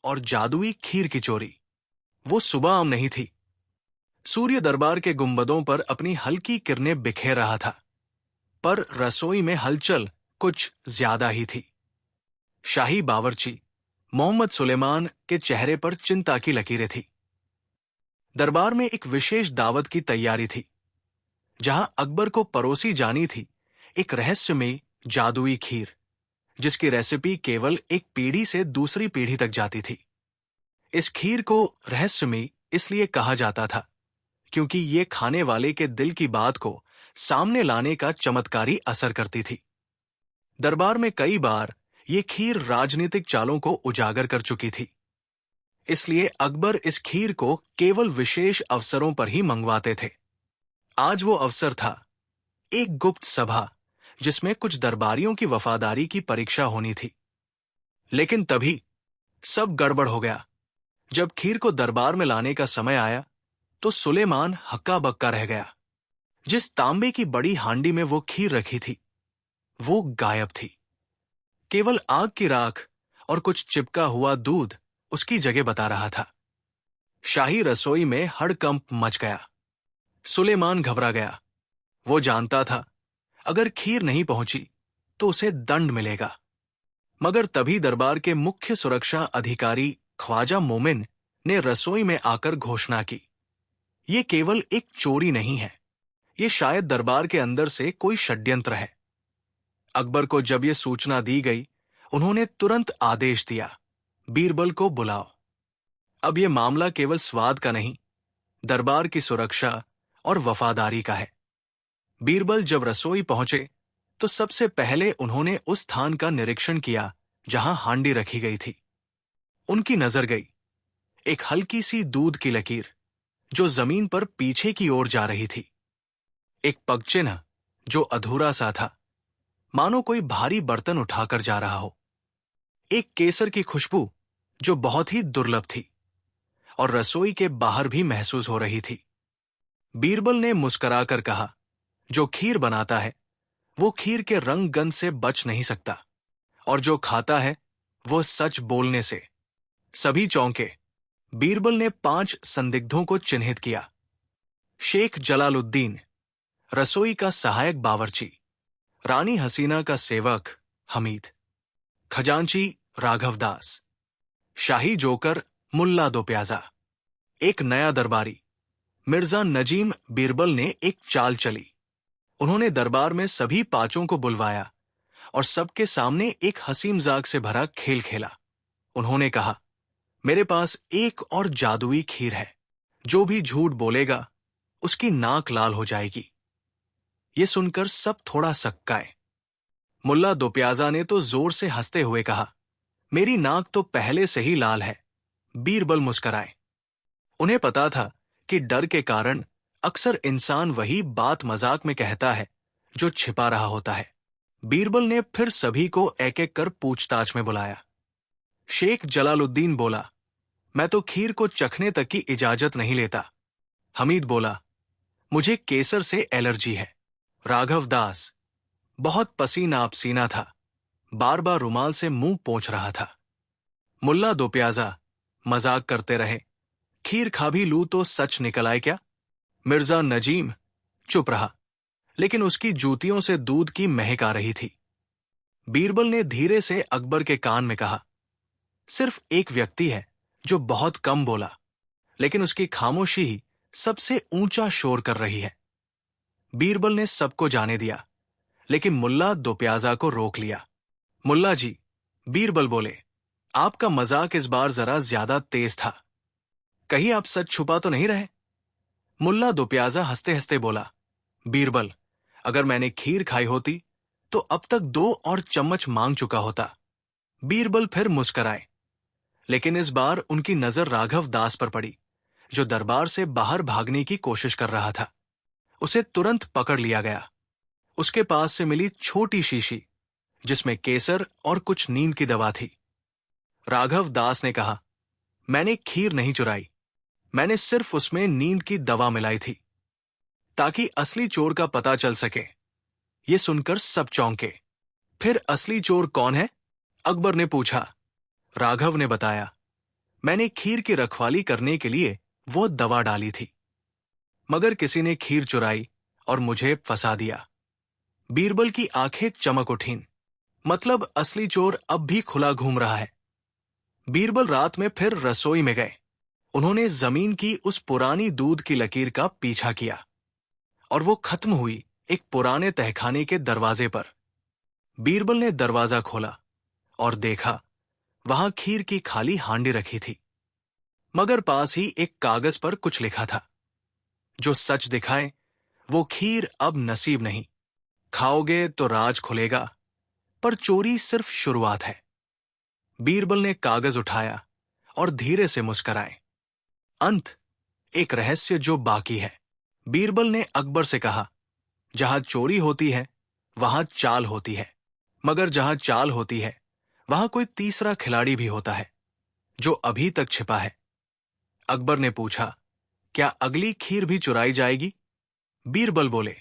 और जादुई खीर की चोरी। वो सुबह आम नहीं थी। सूर्य दरबार के गुंबदों पर अपनी हल्की किरणें बिखेर रहा था, पर रसोई में हलचल कुछ ज्यादा ही थी। शाही बावर्ची मोहम्मद सुलेमान के चेहरे पर चिंता की लकीरें थी। दरबार में एक विशेष दावत की तैयारी थी, जहां अकबर को परोसी जानी थी एक रहस्यमयी जादुई खीर, जिसकी रेसिपी केवल एक पीढ़ी से दूसरी पीढ़ी तक जाती थी। इस खीर को रहस्यमयी इसलिए कहा जाता था क्योंकि ये खाने वाले के दिल की बात को सामने लाने का चमत्कारी असर करती थी। दरबार में कई बार ये खीर राजनीतिक चालों को उजागर कर चुकी थी, इसलिए अकबर इस खीर को केवल विशेष अवसरों पर ही मंगवाते थे। आज वो अवसर था, एक गुप्त सभा जिसमें कुछ दरबारियों की वफादारी की परीक्षा होनी थी। लेकिन तभी सब गड़बड़ हो गया। जब खीर को दरबार में लाने का समय आया तो सुलेमान हक्का बक्का रह गया। जिस तांबे की बड़ी हांडी में वो खीर रखी थी, वो गायब थी। केवल आग की राख और कुछ चिपका हुआ दूध उसकी जगह बता रहा था। शाही रसोई में हड़कंप मच गया। सुलेमान घबरा गया। वो जानता था, अगर खीर नहीं पहुंची तो उसे दंड मिलेगा। मगर तभी दरबार के मुख्य सुरक्षा अधिकारी ख्वाजा मोमिन ने रसोई में आकर घोषणा की, ये केवल एक चोरी नहीं है, ये शायद दरबार के अंदर से कोई षड्यंत्र है। अकबर को जब ये सूचना दी गई, उन्होंने तुरंत आदेश दिया, बीरबल को बुलाओ। अब ये मामला केवल स्वाद का नहीं, दरबार की सुरक्षा और वफादारी का है। बीरबल जब रसोई पहुंचे तो सबसे पहले उन्होंने उस स्थान का निरीक्षण किया जहां हांडी रखी गई थी। उनकी नजर गई एक हल्की सी दूध की लकीर जो जमीन पर पीछे की ओर जा रही थी। एक पगचिन्ह जो अधूरा सा था, मानो कोई भारी बर्तन उठाकर जा रहा हो। एक केसर की खुशबू जो बहुत ही दुर्लभ थी और रसोई के बाहर भी महसूस हो रही थी। बीरबल ने मुस्कुराकर कहा, जो खीर बनाता है वो खीर के रंग गंध से बच नहीं सकता, और जो खाता है वो सच बोलने से। सभी चौंके। बीरबल ने 5 संदिग्धों को चिन्हित किया। शेख जलालुद्दीन, रसोई का सहायक बावर्ची, रानी हसीना का सेवक हमीद, खजांची राघवदास, शाही जोकर मुल्ला दो प्याजा, एक नया दरबारी मिर्जा नजीम। बीरबल ने एक चाल चली। उन्होंने दरबार में सभी पांचों को बुलवाया और सबके सामने एक हंसी मजाक से भरा खेल खेला। उन्होंने कहा, मेरे पास एक और जादुई खीर है, जो भी झूठ बोलेगा उसकी नाक लाल हो जाएगी। ये सुनकर सब थोड़ा सक्काए। मुल्ला दोप्याजा ने तो जोर से हंसते हुए कहा, मेरी नाक तो पहले से ही लाल है। बीरबल मुस्कराए। उन्हें पता था कि डर के कारण अक्सर इंसान वही बात मजाक में कहता है जो छिपा रहा होता है। बीरबल ने फिर सभी को एक एक कर पूछताछ में बुलाया। शेख जलालुद्दीन बोला, मैं तो खीर को चखने तक की इजाजत नहीं लेता। हमीद बोला, मुझे केसर से एलर्जी है। राघव दास बहुत पसीना पसीना था, बार बार रुमाल से मुंह पोंछ रहा था। मुल्ला दोप्याजा मजाक करते रहे, खीर खा भी लूं तो सच निकल आए क्या। मिर्जा नजीम चुप रहा, लेकिन उसकी जूतियों से दूध की महक आ रही थी। बीरबल ने धीरे से अकबर के कान में कहा, सिर्फ एक व्यक्ति है जो बहुत कम बोला, लेकिन उसकी खामोशी ही सबसे ऊंचा शोर कर रही है। बीरबल ने सबको जाने दिया, लेकिन मुल्ला दोप्याजा को रोक लिया। मुल्ला जी, बीरबल बोले, आपका मजाक इस बार जरा ज्यादा तेज था। कहीं आप सच छुपा तो नहीं रहे। मुल्ला दोप्याजा हंसते हंसते बोला, बीरबल, अगर मैंने खीर खाई होती तो अब तक 2 और चम्मच मांग चुका होता। बीरबल फिर मुस्कराए, लेकिन इस बार उनकी नजर राघव दास पर पड़ी, जो दरबार से बाहर भागने की कोशिश कर रहा था। उसे तुरंत पकड़ लिया गया। उसके पास से मिली छोटी शीशी, जिसमें केसर और कुछ नींद की दवा थी। राघव दास ने कहा, मैंने खीर नहीं चुराई, मैंने सिर्फ उसमें नींद की दवा मिलाई थी, ताकि असली चोर का पता चल सके। ये सुनकर सब चौंके। फिर असली चोर कौन है? अकबर ने पूछा। राघव ने बताया, मैंने खीर की रखवाली करने के लिए वो दवा डाली थी, मगर किसी ने खीर चुराई और मुझे फंसा दिया। बीरबल की आंखें चमक उठीं। मतलब असली चोर अब भी खुला घूम रहा है। बीरबल रात में फिर रसोई में गए। उन्होंने जमीन की उस पुरानी दूध की लकीर का पीछा किया और वो खत्म हुई एक पुराने तहखाने के दरवाजे पर। बीरबल ने दरवाजा खोला और देखा वहां खीर की खाली हांडी रखी थी, मगर पास ही एक कागज पर कुछ लिखा था, जो सच दिखाए वो खीर अब नसीब नहीं। खाओगे तो राज खुलेगा, पर चोरी सिर्फ शुरुआत है। बीरबल ने कागज उठाया और धीरे से मुस्कुराए। अंत, एक रहस्य जो बाकी है। बीरबल ने अकबर से कहा, जहां चोरी होती है वहां चाल होती है, मगर जहां चाल होती है वहां कोई तीसरा खिलाड़ी भी होता है, जो अभी तक छिपा है। अकबर ने पूछा, क्या अगली खीर भी चुराई जाएगी? बीरबल बोले,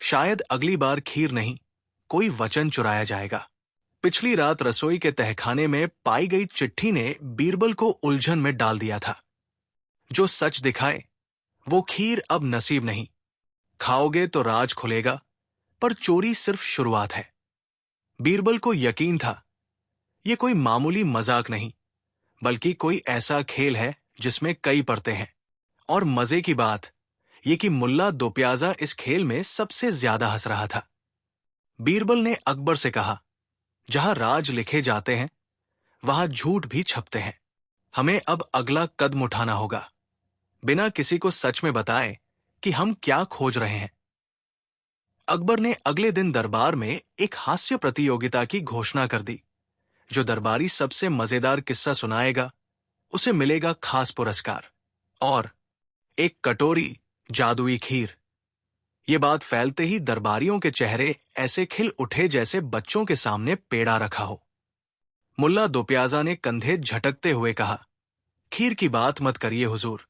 शायद अगली बार खीर नहीं, कोई वचन चुराया जाएगा। पिछली रात रसोई के तहखाने में पाई गई चिट्ठी ने बीरबल को उलझन में डाल दिया था। जो सच दिखाए वो खीर अब नसीब नहीं। खाओगे तो राज खुलेगा, पर चोरी सिर्फ शुरुआत है। बीरबल को यकीन था, ये कोई मामूली मजाक नहीं, बल्कि कोई ऐसा खेल है जिसमें कई परतें हैं। और मजे की बात ये कि मुल्ला दोप्याजा इस खेल में सबसे ज्यादा हंस रहा था। बीरबल ने अकबर से कहा, जहां राज लिखे जाते हैं वहां झूठ भी छपते हैं। हमें अब अगला कदम उठाना होगा, बिना किसी को सच में बताए कि हम क्या खोज रहे हैं। अकबर ने अगले दिन दरबार में एक हास्य प्रतियोगिता की घोषणा कर दी। जो दरबारी सबसे मजेदार किस्सा सुनाएगा उसे मिलेगा खास पुरस्कार और एक कटोरी जादुई खीर। ये बात फैलते ही दरबारियों के चेहरे ऐसे खिल उठे जैसे बच्चों के सामने पेड़ा रखा हो। मुल्ला दोप्याजा ने कंधे झटकते हुए कहा, खीर की बात मत करिए हुजूर।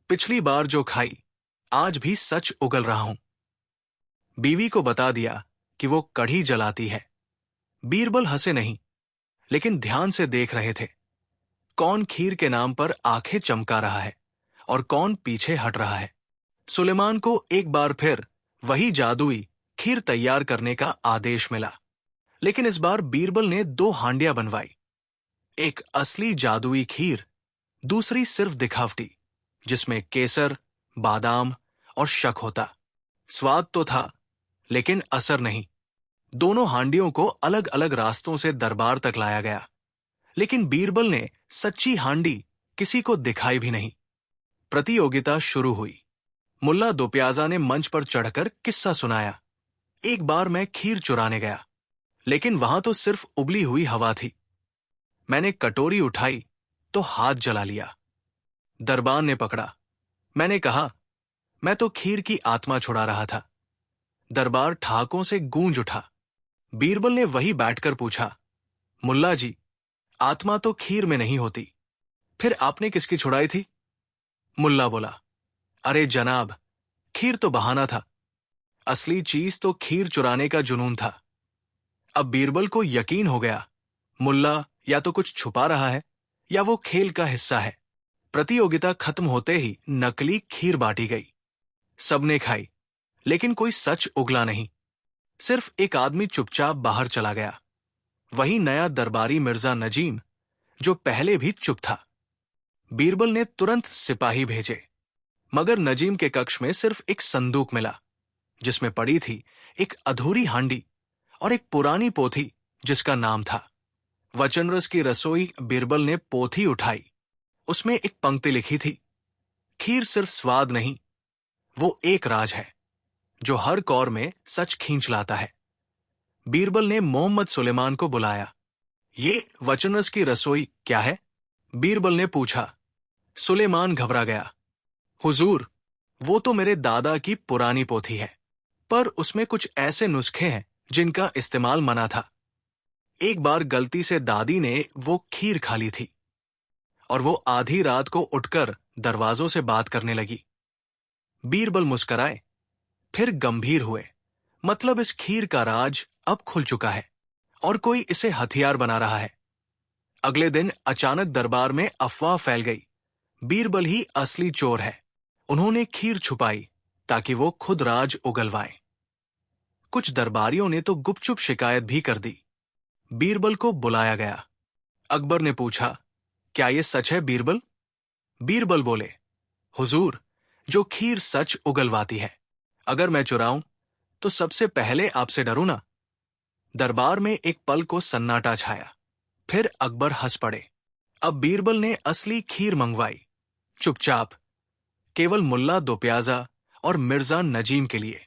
पिछली बार जो खाई आज भी सच उगल रहा हूं। बीवी को बता दिया कि वो कढ़ी जलाती है। बीरबल हंसे नहीं, लेकिन ध्यान से देख रहे थे। कौन खीर के नाम पर आंखें चमका रहा है और कौन पीछे हट रहा है। सुलेमान को एक बार फिर वही जादुई खीर तैयार करने का आदेश मिला, लेकिन इस बार बीरबल ने 2 हांडियां बनवाई। एक असली जादुई खीर, दूसरी सिर्फ दिखावटी, जिसमें केसर, बादाम और शक होता। स्वाद तो था, लेकिन असर नहीं। दोनों हांडियों को अलग अलग रास्तों से दरबार तक लाया गया, लेकिन बीरबल ने सच्ची हांडी किसी को दिखाई भी नहीं। प्रतियोगिता शुरू हुई। मुल्ला दोप्याजा ने मंच पर चढ़कर किस्सा सुनाया। एक बार मैं खीर चुराने गया, लेकिन वहां तो सिर्फ उबली हुई हवा थी। मैंने कटोरी उठाई तो हाथ जला लिया। दरबान ने पकड़ा। मैंने कहा, मैं तो खीर की आत्मा छुड़ा रहा था। दरबार ठहाकों से गूंज उठा। बीरबल ने वहीं बैठकर पूछा, मुल्ला जी, आत्मा तो खीर में नहीं होती, फिर आपने किसकी छुड़ाई थी? मुल्ला बोला, अरे जनाब, खीर तो बहाना था, असली चीज तो खीर चुराने का जुनून था। अब बीरबल को यकीन हो गया, मुल्ला या तो कुछ छुपा रहा है या वो खेल का हिस्सा है। प्रतियोगिता खत्म होते ही नकली खीर बांटी गई। सबने खाई, लेकिन कोई सच उगला नहीं। सिर्फ एक आदमी चुपचाप बाहर चला गया, वही नया दरबारी मिर्जा नजीम, जो पहले भी चुप था। बीरबल ने तुरंत सिपाही भेजे, मगर नजीम के कक्ष में सिर्फ एक संदूक मिला, जिसमें पड़ी थी एक अधूरी हांडी और एक पुरानी पोथी जिसका नाम था। वचनरस की रसोई बीरबल ने पोथी उठाई। उसमें एक पंक्ति लिखी थी, खीर सिर्फ स्वाद नहीं, वो एक राज है जो हर कौर में सच खींच लाता है। बीरबल ने मोहम्मद सुलेमान को बुलाया। ये वचनरस की रसोई क्या है? बीरबल ने पूछा। सुलेमान घबरा गया। हुजूर, वो तो मेरे दादा की पुरानी पोथी है, पर उसमें कुछ ऐसे नुस्खे हैं जिनका इस्तेमाल मना था। एक बार गलती से दादी ने वो खीर खा ली थी और वो आधी रात को उठकर दरवाजों से बात करने लगी। बीरबल मुस्कराए, फिर गंभीर हुए। मतलब इस खीर का राज अब खुल चुका है और कोई इसे हथियार बना रहा है। अगले दिन अचानक दरबार में अफवाह फैल गई, बीरबल ही असली चोर है। उन्होंने खीर छुपाई ताकि वो खुद राज उगलवाएं। कुछ दरबारियों ने तो गुपचुप शिकायत भी कर दी। बीरबल को बुलाया गया। अकबर ने पूछा, क्या ये सच है बीरबल? बीरबल बोले, हुजूर, जो खीर सच उगलवाती है, अगर मैं चुराऊं तो सबसे पहले आपसे डरूं ना। दरबार में एक पल को सन्नाटा छाया। फिर अकबर हंस पड़े। अब बीरबल ने असली खीर मंगवाई, चुपचाप, केवल मुल्ला दो प्याजा और मिर्जा नजीम के लिए।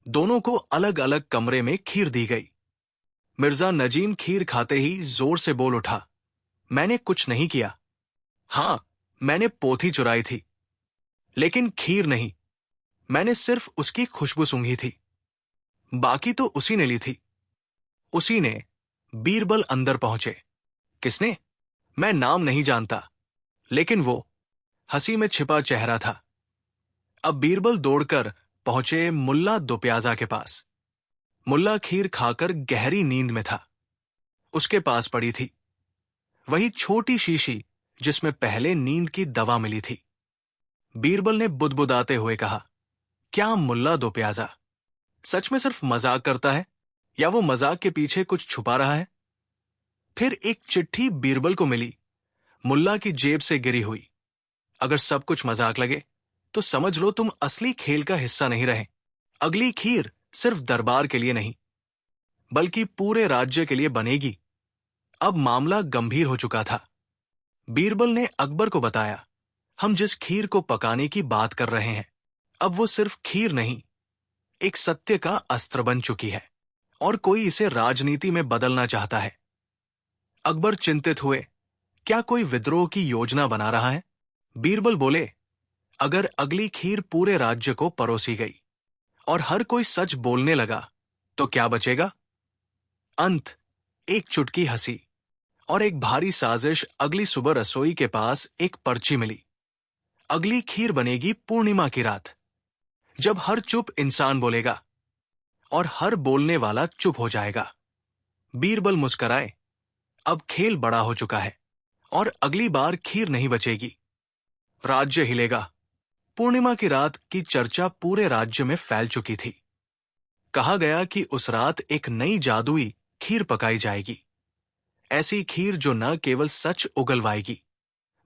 दोनों को अलग अलग कमरे में खीर दी गई। मिर्जा नजीम खीर खाते ही जोर से बोल उठा, मैंने कुछ नहीं किया। हां, मैंने पोथी चुराई थी, लेकिन खीर नहीं। मैंने सिर्फ उसकी खुशबू सूंघी थी, बाकी तो उसी ने ली थी। उसी ने। बीरबल अंदर पहुंचे। किसने? मैं नाम नहीं जानता, लेकिन वो हंसी में छिपा चेहरा था। अब बीरबल दौड़कर पहुंचे मुल्ला दोप्याजा के पास। मुल्ला खीर खाकर गहरी नींद में था। उसके पास पड़ी थी वही छोटी शीशी जिसमें पहले नींद की दवा मिली थी। बीरबल ने बुदबुदाते हुए कहा, क्या मुल्ला दोप्याजा सच में सिर्फ मजाक करता है, या वो मजाक के पीछे कुछ छुपा रहा है? फिर एक चिट्ठी बीरबल को मिली, मुल्ला की जेब से गिरी हुई। अगर सब कुछ मजाक लगे तो समझ लो तुम असली खेल का हिस्सा नहीं रहे। अगली खीर सिर्फ दरबार के लिए नहीं, बल्कि पूरे राज्य के लिए बनेगी। अब मामला गंभीर हो चुका था। बीरबल ने अकबर को बताया, हम जिस खीर को पकाने की बात कर रहे हैं, अब वो सिर्फ खीर नहीं, एक सत्य का अस्त्र बन चुकी है, और कोई इसे राजनीति में बदलना चाहता है। अकबर चिंतित हुए, क्या कोई विद्रोह की योजना बना रहा है? बीरबल बोले, अगर अगली खीर पूरे राज्य को परोसी गई और हर कोई सच बोलने लगा तो क्या बचेगा? अंत, एक चुटकी हंसी और एक भारी साजिश। अगली सुबह रसोई के पास एक पर्ची मिली। अगली खीर बनेगी पूर्णिमा की रात, जब हर चुप इंसान बोलेगा और हर बोलने वाला चुप हो जाएगा। बीरबल मुस्कराए। अब खेल बड़ा हो चुका है और अगली बार खीर नहीं बचेगी। राज्य हिलेगा। पूर्णिमा की रात की चर्चा पूरे राज्य में फैल चुकी थी। कहा गया कि उस रात एक नई जादुई खीर पकाई जाएगी। ऐसी खीर जो न केवल सच उगलवाएगी,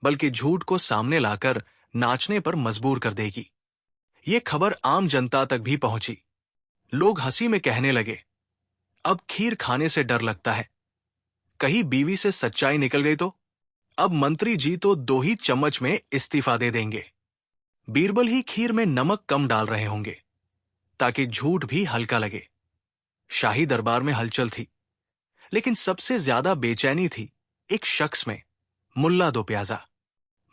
बल्कि झूठ को सामने लाकर नाचने पर मजबूर कर देगी। ये खबर आम जनता तक भी पहुंची। लोग हंसी में कहने लगे, अब खीर खाने से डर लगता है, कहीं बीवी से सच्चाई निकल गई तो? अब मंत्री जी तो 2 ही चम्मच में इस्तीफा दे देंगे। बीरबल ही खीर में नमक कम डाल रहे होंगे, ताकि झूठ भी हल्का लगे। शाही दरबार में हलचल थी, लेकिन सबसे ज्यादा बेचैनी थी एक शख्स में, मुल्ला दोप्याजा।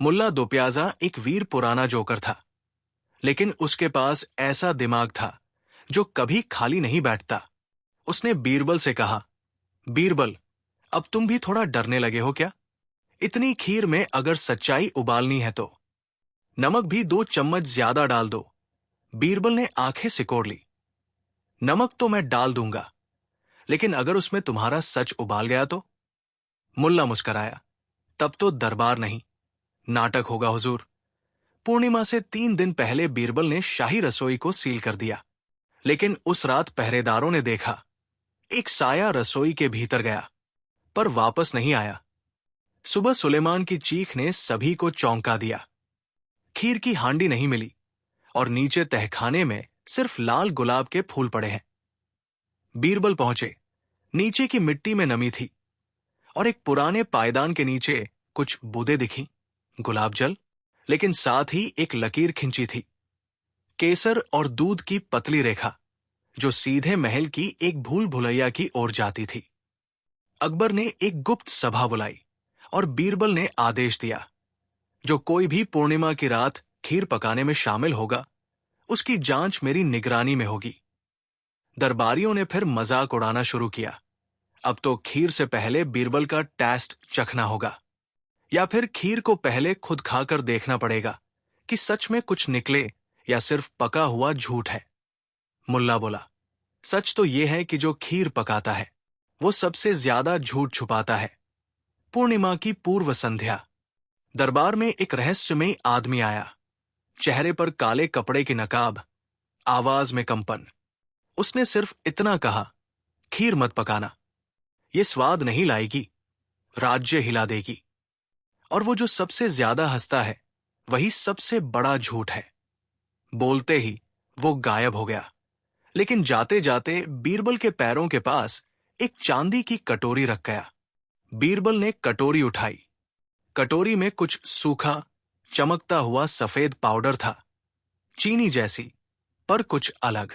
मुल्ला दोप्याजा एक वीर पुराना जोकर था, लेकिन उसके पास ऐसा दिमाग था जो कभी खाली नहीं बैठता। उसने बीरबल से कहा, बीरबल, अब तुम भी थोड़ा डरने लगे हो क्या? इतनी खीर में अगर सच्चाई उबालनी है तो नमक भी 2 चम्मच ज्यादा डाल दो। बीरबल ने आंखें सिकोड़ ली। नमक तो मैं डाल दूंगा, लेकिन अगर उसमें तुम्हारा सच उबाल गया तो? मुल्ला मुस्कराया, तब तो दरबार नहीं, नाटक होगा हुजूर। पूर्णिमा से 3 दिन पहले बीरबल ने शाही रसोई को सील कर दिया, लेकिन उस रात पहरेदारों ने देखा, एक साया रसोई के भीतर गया, पर वापस नहीं आया। सुबह सुलेमान की चीख ने सभी को चौंका दिया। खीर की हांडी नहीं मिली, और नीचे तहखाने में सिर्फ लाल गुलाब के फूल पड़े हैं। बीरबल पहुंचे। नीचे की मिट्टी में नमी थी, और एक पुराने पायदान के नीचे कुछ बूंदें दिखीं, गुलाब जल, लेकिन साथ ही एक लकीर खिंची थी, केसर और दूध की पतली रेखा, जो सीधे महल की एक भूल भुलैया की ओर जाती थी। अकबर ने एक गुप्त सभा बुलाई और बीरबल ने आदेश दिया, जो कोई भी पूर्णिमा की रात खीर पकाने में शामिल होगा, उसकी जांच मेरी निगरानी में होगी। दरबारियों ने फिर मजाक उड़ाना शुरू किया, अब तो खीर से पहले बीरबल का टेस्ट चखना होगा, या फिर खीर को पहले खुद खाकर देखना पड़ेगा कि सच में कुछ निकले या सिर्फ पका हुआ झूठ है। मुल्ला बोला, सच तो यह है कि जो खीर पकाता है वो सबसे ज्यादा झूठ छुपाता है। पूर्णिमा की पूर्व संध्या। दरबार में एक रहस्यमयी आदमी आया। चेहरे पर काले कपड़े की नकाब, आवाज में कंपन। उसने सिर्फ इतना कहा, खीर मत पकाना, ये स्वाद नहीं लाएगी, राज्य हिला देगी। और वो जो सबसे ज्यादा हंसता है, वही सबसे बड़ा झूठ है। बोलते ही वो गायब हो गया। लेकिन जाते जाते बीरबल के पैरों के पास एक चांदी की कटोरी रख गया। बीरबल ने कटोरी उठाई। कटोरी में कुछ सूखा, चमकता हुआ सफेद पाउडर था, चीनी जैसी, पर कुछ अलग।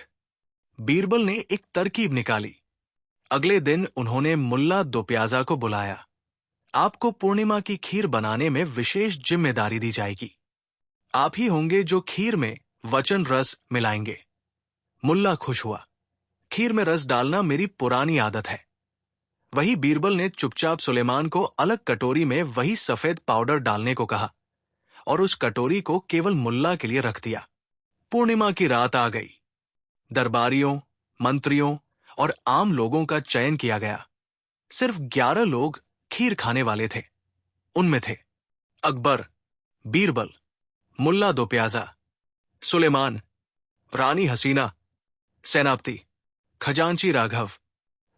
बीरबल ने एक तरकीब निकाली। अगले दिन उन्होंने मुल्ला दोप्याजा को बुलाया। आपको पूर्णिमा की खीर बनाने में विशेष जिम्मेदारी दी जाएगी। आप ही होंगे जो खीर में वचन रस मिलाएंगे। मुल्ला खुश हुआ। खीर में रस डालना मेरी पुरानी आदत है। वही बीरबल ने चुपचाप सुलेमान को अलग कटोरी में वही सफेद पाउडर डालने को कहा और उस कटोरी को केवल मुल्ला के लिए रख दिया। पूर्णिमा की रात आ गई। दरबारियों, मंत्रियों और आम लोगों का चयन किया गया। सिर्फ 11 लोग खीर खाने वाले थे। उनमें थे अकबर, बीरबल, मुल्ला दोप्याजा, सुलेमान, रानी हसीना, सेनापति, खजांची राघव,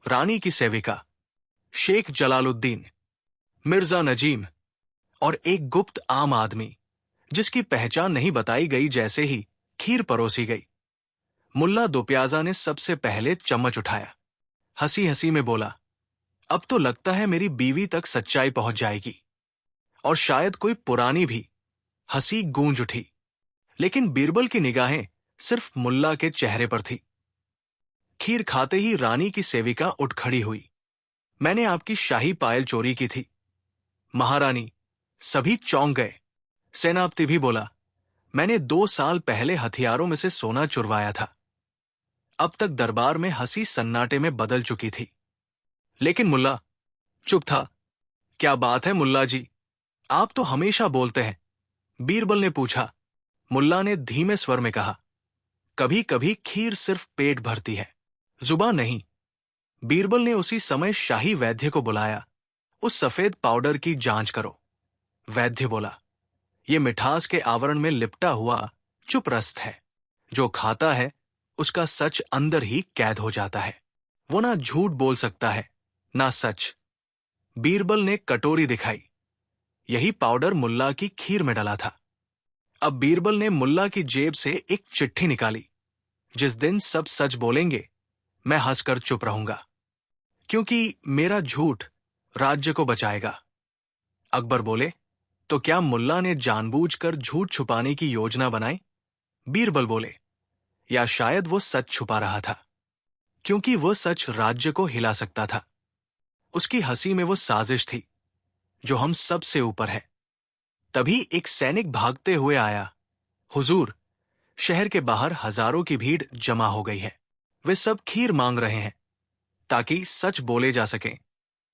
रानी की सेविका, शेख जलालुद्दीन, मिर्जा नजीम और एक गुप्त आम आदमी जिसकी पहचान नहीं बताई गई। जैसे ही खीर परोसी गई, मुल्ला दोप्याजा ने सबसे पहले चम्मच उठाया। हंसी हंसी में बोला, अब तो लगता है मेरी बीवी तक सच्चाई पहुंच जाएगी। और शायद कोई पुरानी भी। हंसी गूंज उठी। लेकिन बीरबल की निगाहें सिर्फ मुल्ला के चेहरे पर थी। खीर खाते ही रानी की सेविका उठ खड़ी हुई। मैंने आपकी शाही पायल चोरी की थी। महारानी, सभी चौंक गए। सेनापति भी बोला, मैंने 2 साल पहले हथियारों में से सोना चुरवाया था। अब तक दरबार में हंसी सन्नाटे में बदल चुकी थी। लेकिन मुल्ला चुप था। क्या बात है मुल्ला जी, आप तो हमेशा बोलते हैं, बीरबल ने पूछा। मुल्ला ने धीमे स्वर में कहा, कभी कभी खीर सिर्फ पेट भरती है, जुबान नहीं। बीरबल ने उसी समय शाही वैद्य को बुलाया। उस सफेद पाउडर की जांच करो। वैद्य बोला, यह मिठास के आवरण में लिपटा हुआ चुप रस है। जो खाता है उसका सच अंदर ही कैद हो जाता है। वो ना झूठ बोल सकता है, ना सच। बीरबल ने कटोरी दिखाई। यही पाउडर मुल्ला की खीर में डला था। अब बीरबल ने मुल्ला की जेब से एक चिट्ठी निकाली। जिस दिन सब सच बोलेंगे, मैं हंसकर चुप रहूंगा, क्योंकि मेरा झूठ राज्य को बचाएगा। अकबर बोले, तो क्या मुल्ला ने जानबूझकर झूठ छुपाने की योजना बनाई? बीरबल बोले, या शायद वो सच छुपा रहा था, क्योंकि वो सच राज्य को हिला सकता था। उसकी हंसी में वो साजिश थी जो हम सब से ऊपर है। तभी एक सैनिक भागते हुए आया। हुजूर, शहर के बाहर हजारों की भीड़ जमा हो गई है। वे सब खीर मांग रहे हैं ताकि सच बोले जा सके।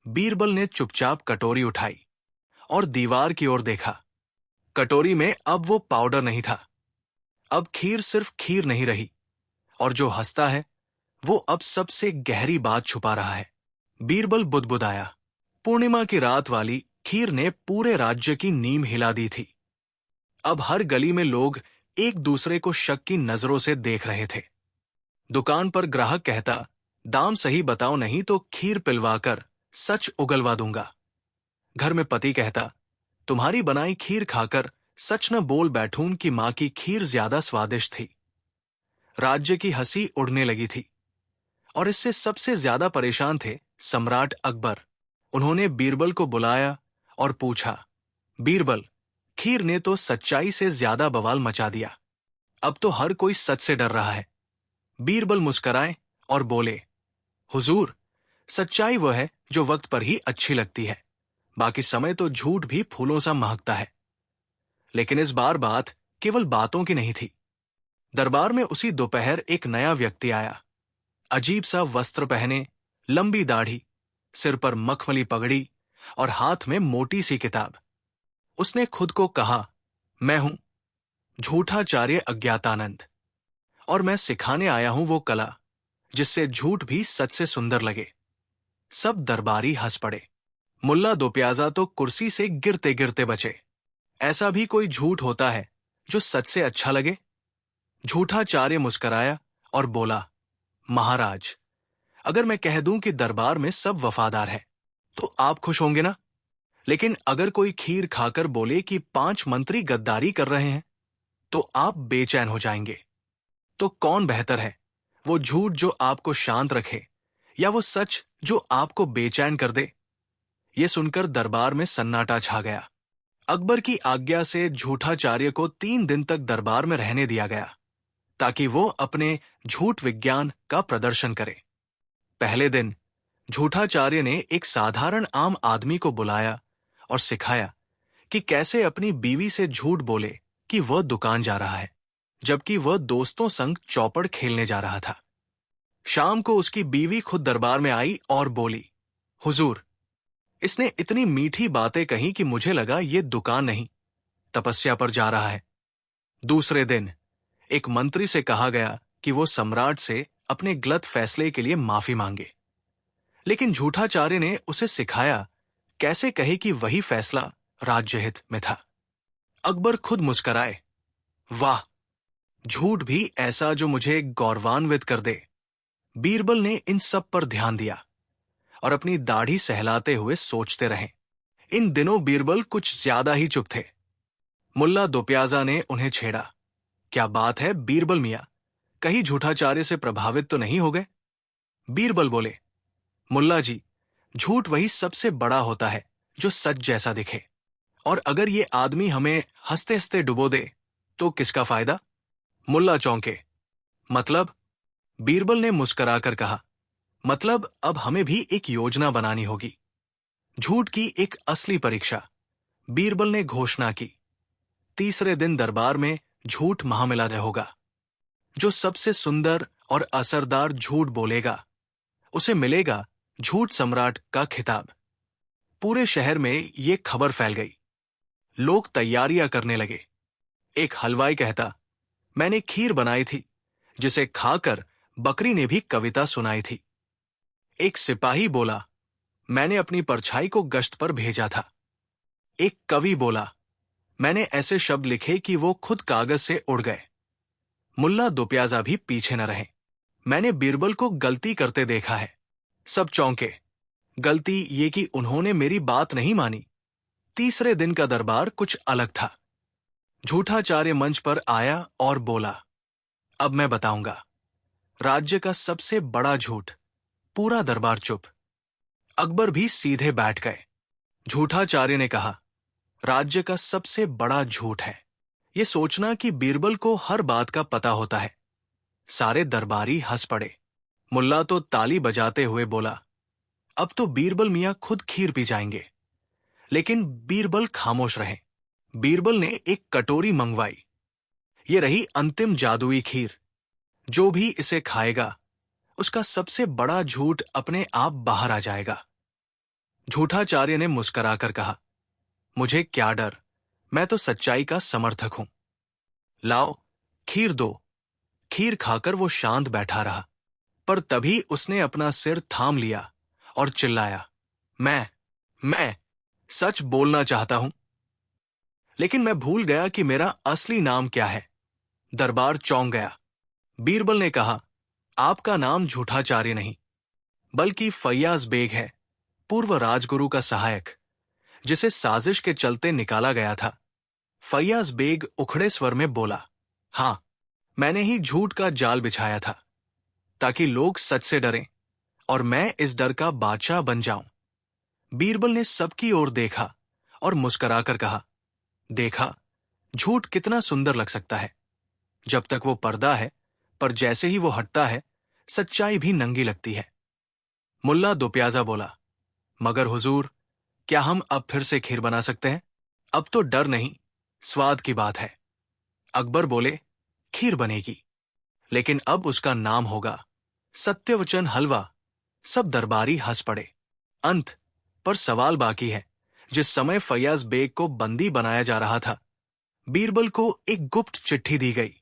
बीरबल ने चुपचाप कटोरी उठाई और दीवार की ओर देखा। कटोरी में अब वो पाउडर नहीं था। अब खीर सिर्फ खीर नहीं रही, और जो हंसता है वो अब सबसे गहरी बात छुपा रहा है। बीरबल बुदबुदाया। पूर्णिमा की रात वाली खीर ने पूरे राज्य की नींव हिला दी थी। अब हर गली में लोग एक दूसरे को शक की नजरों से देख रहे थे। दुकान पर ग्राहक कहता, दाम सही बताओ नहीं तो खीर पिलवाकर सच उगलवा दूंगा। घर में पति कहता, तुम्हारी बनाई खीर खाकर सच न बोल बैठूं कि मां की खीर ज्यादा स्वादिष्ट थी। राज्य की हंसी उड़ने लगी थी, और इससे सबसे ज्यादा परेशान थे सम्राट अकबर। उन्होंने बीरबल को बुलाया और पूछा, बीरबल, खीर ने तो सच्चाई से ज्यादा बवाल मचा दिया। अब तो हर कोई सच से डर रहा है। बीरबल मुस्कराए और बोले, हुजूर, सच्चाई वह है जो वक्त पर ही अच्छी लगती है। बाकी समय तो झूठ भी फूलों सा महकता है। लेकिन इस बार बात केवल बातों की नहीं थी। दरबार में उसी दोपहर एक नया व्यक्ति आया। अजीब सा वस्त्र पहने, लंबी दाढ़ी, सिर पर मखमली पगड़ी और हाथ में मोटी सी किताब। उसने खुद को कहा, मैं हूं झूठाचार्य अज्ञातानंद, और मैं सिखाने आया हूं वो कला जिससे झूठ भी सच से सुंदर लगे। सब दरबारी हंस पड़े। मुल्ला दो प्याजा तो कुर्सी से गिरते गिरते बचे। ऐसा भी कोई झूठ होता है जो सच से अच्छा लगे? झूठाचार्य मुस्कराया और बोला, महाराज, अगर मैं कह दूं कि दरबार में सब वफादार है तो आप खुश होंगे ना? लेकिन अगर कोई खीर खाकर बोले कि 5 मंत्री गद्दारी कर रहे हैं तो आप बेचैन हो जाएंगे। तो कौन बेहतर है, वो झूठ जो आपको शांत रखे या वो सच जो आपको बेचैन कर दे? ये सुनकर दरबार में सन्नाटा छा गया। अकबर की आज्ञा से झूठाचार्य को 3 दिन तक दरबार में रहने दिया गया ताकि वो अपने झूठ विज्ञान का प्रदर्शन करे। पहले दिन झूठाचार्य ने एक साधारण आम आदमी को बुलाया और सिखाया कि कैसे अपनी बीवी से झूठ बोले कि वह दुकान जा रहा है, जबकि वह दोस्तों संग चौपड़ खेलने जा रहा था। शाम को उसकी बीवी खुद दरबार में आई और बोली, हुजूर, इसने इतनी मीठी बातें कही कि मुझे लगा ये दुकान नहीं, तपस्या पर जा रहा है। दूसरे दिन एक मंत्री से कहा गया कि वो सम्राट से अपने गलत फैसले के लिए माफी मांगे, लेकिन झूठाचार्य ने उसे सिखाया कैसे कहे कि वही फैसला राज्यहित में था। अकबर खुद मुस्कराए, वाह, झूठ भी ऐसा जो मुझे गौरवान्वित कर दे। बीरबल ने इन सब पर ध्यान दिया और अपनी दाढ़ी सहलाते हुए सोचते रहे। इन दिनों बीरबल कुछ ज्यादा ही चुप थे। मुल्ला दो प्याजा ने उन्हें छेड़ा, क्या बात है बीरबल मियां, कहीं झूठाचार्य से प्रभावित तो नहीं हो गए? बीरबल बोले, मुल्ला जी, झूठ वही सबसे बड़ा होता है जो सच जैसा दिखे, और अगर ये आदमी हमें हंसते हंसते डुबो दे तो किसका फायदा? मुल्ला चौंके, मतलब? बीरबल ने मुस्कुराकर कहा, मतलब अब हमें भी एक योजना बनानी होगी। झूठ की एक असली परीक्षा, बीरबल ने घोषणा की। तीसरे दिन दरबार में झूठ महामिलाजय होगा। जो सबसे सुंदर और असरदार झूठ बोलेगा उसे मिलेगा झूठ सम्राट का खिताब। पूरे शहर में ये खबर फैल गई। लोग तैयारियां करने लगे। एक हलवाई कहता, मैंने खीर बनाई थी जिसे खाकर बकरी ने भी कविता सुनाई थी। एक सिपाही बोला, मैंने अपनी परछाई को गश्त पर भेजा था। एक कवि बोला, मैंने ऐसे शब्द लिखे कि वो खुद कागज से उड़ गए। मुल्ला दो प्याजा भी पीछे न रहे, मैंने बीरबल को गलती करते देखा है। सब चौंके, गलती ये कि उन्होंने मेरी बात नहीं मानी। तीसरे दिन का दरबार कुछ अलग था। झूठाचार्य मंच पर आया और बोला, अब मैं बताऊंगा राज्य का सबसे बड़ा झूठ। पूरा दरबार चुप। अकबर भी सीधे बैठ गए। झूठाचार्य ने कहा, राज्य का सबसे बड़ा झूठ है ये सोचना कि बीरबल को हर बात का पता होता है। सारे दरबारी हंस पड़े। मुल्ला तो ताली बजाते हुए बोला, अब तो बीरबल मियां खुद खीर पी जाएंगे। लेकिन बीरबल खामोश रहे। बीरबल ने एक कटोरी मंगवाई। ये रही अंतिम जादुई खीर। जो भी इसे खाएगा उसका सबसे बड़ा झूठ अपने आप बाहर आ जाएगा। झूठाचार्य ने मुस्कुराकर कहा, मुझे क्या डर, मैं तो सच्चाई का समर्थक हूं। लाओ खीर दो। खीर खाकर वो शांत बैठा रहा, पर तभी उसने अपना सिर थाम लिया और चिल्लाया, मैं सच बोलना चाहता हूं, लेकिन मैं भूल गया कि मेरा असली नाम क्या है। दरबार चौंक गया। बीरबल ने कहा, आपका नाम झूठाचार्य नहीं बल्कि फैयाज बेग है, पूर्व राजगुरु का सहायक, जिसे साजिश के चलते निकाला गया था। फैयाज बेग उखड़े स्वर में बोला, हां, मैंने ही झूठ का जाल बिछाया था ताकि लोग सच से डरें और मैं इस डर का बादशाह बन जाऊं। बीरबल ने सबकी ओर देखा और मुस्कुराकर कहा, देखा, झूठ कितना सुंदर लग सकता है जब तक वो पर्दा है, पर जैसे ही वो हटता है सच्चाई भी नंगी लगती है। मुल्ला दो प्याजा बोला, मगर हुजूर, क्या हम अब फिर से खीर बना सकते हैं? अब तो डर नहीं, स्वाद की बात है। अकबर बोले, खीर बनेगी, लेकिन अब उसका नाम होगा सत्यवचन हलवा। सब दरबारी हंस पड़े। अंत पर सवाल बाकी है। जिस समय फैयाज बेग को बंदी बनाया जा रहा था, बीरबल को एक गुप्त चिट्ठी दी गई।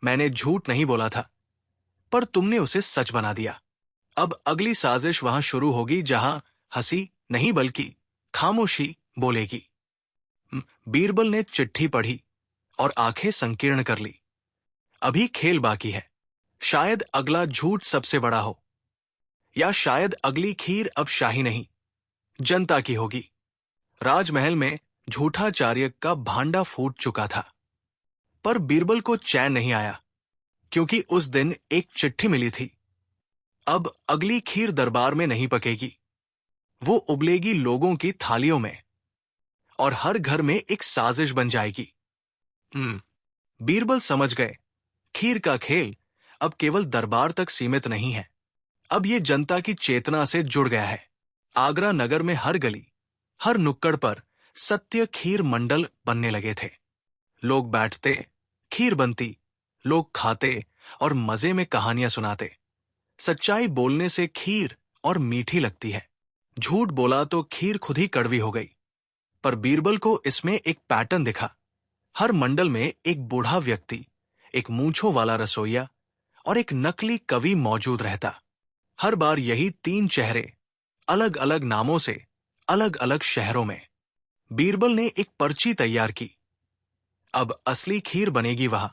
मैंने झूठ नहीं बोला था, पर तुमने उसे सच बना दिया। अब अगली साजिश वहां शुरू होगी जहां हंसी नहीं बल्कि खामोशी बोलेगी। बीरबल ने चिट्ठी पढ़ी और आंखें संकीर्ण कर ली। अभी खेल बाकी है। शायद अगला झूठ सबसे बड़ा हो, या शायद अगली खीर अब शाही नहीं, जनता की होगी। राजमहल में झूठाचार्य का भांडा फूट चुका था। पर बीरबल को चैन नहीं आया, क्योंकि उस दिन एक चिट्ठी मिली थी। अब अगली खीर दरबार में नहीं पकेगी, वो उबलेगी लोगों की थालियों में, और हर घर में एक साजिश बन जाएगी। बीरबल समझ गए, खीर का खेल अब केवल दरबार तक सीमित नहीं है, अब ये जनता की चेतना से जुड़ गया है। आगरा नगर में हर गली, हर नुक्कड़ पर सत्य खीर मंडल बनने लगे थे। लोग बैठते, खीर बनती, लोग खाते और मजे में कहानियां सुनाते। सच्चाई बोलने से खीर और मीठी लगती है, झूठ बोला तो खीर खुद ही कड़वी हो गई। पर बीरबल को इसमें एक पैटर्न दिखा। हर मंडल में एक बूढ़ा व्यक्ति, एक मूंछों वाला रसोइया और एक नकली कवि मौजूद रहता। हर बार यही 3 चेहरे, अलग अलग नामों से, अलग अलग शहरों में। बीरबल ने एक पर्ची तैयार की। अब असली खीर बनेगी वहां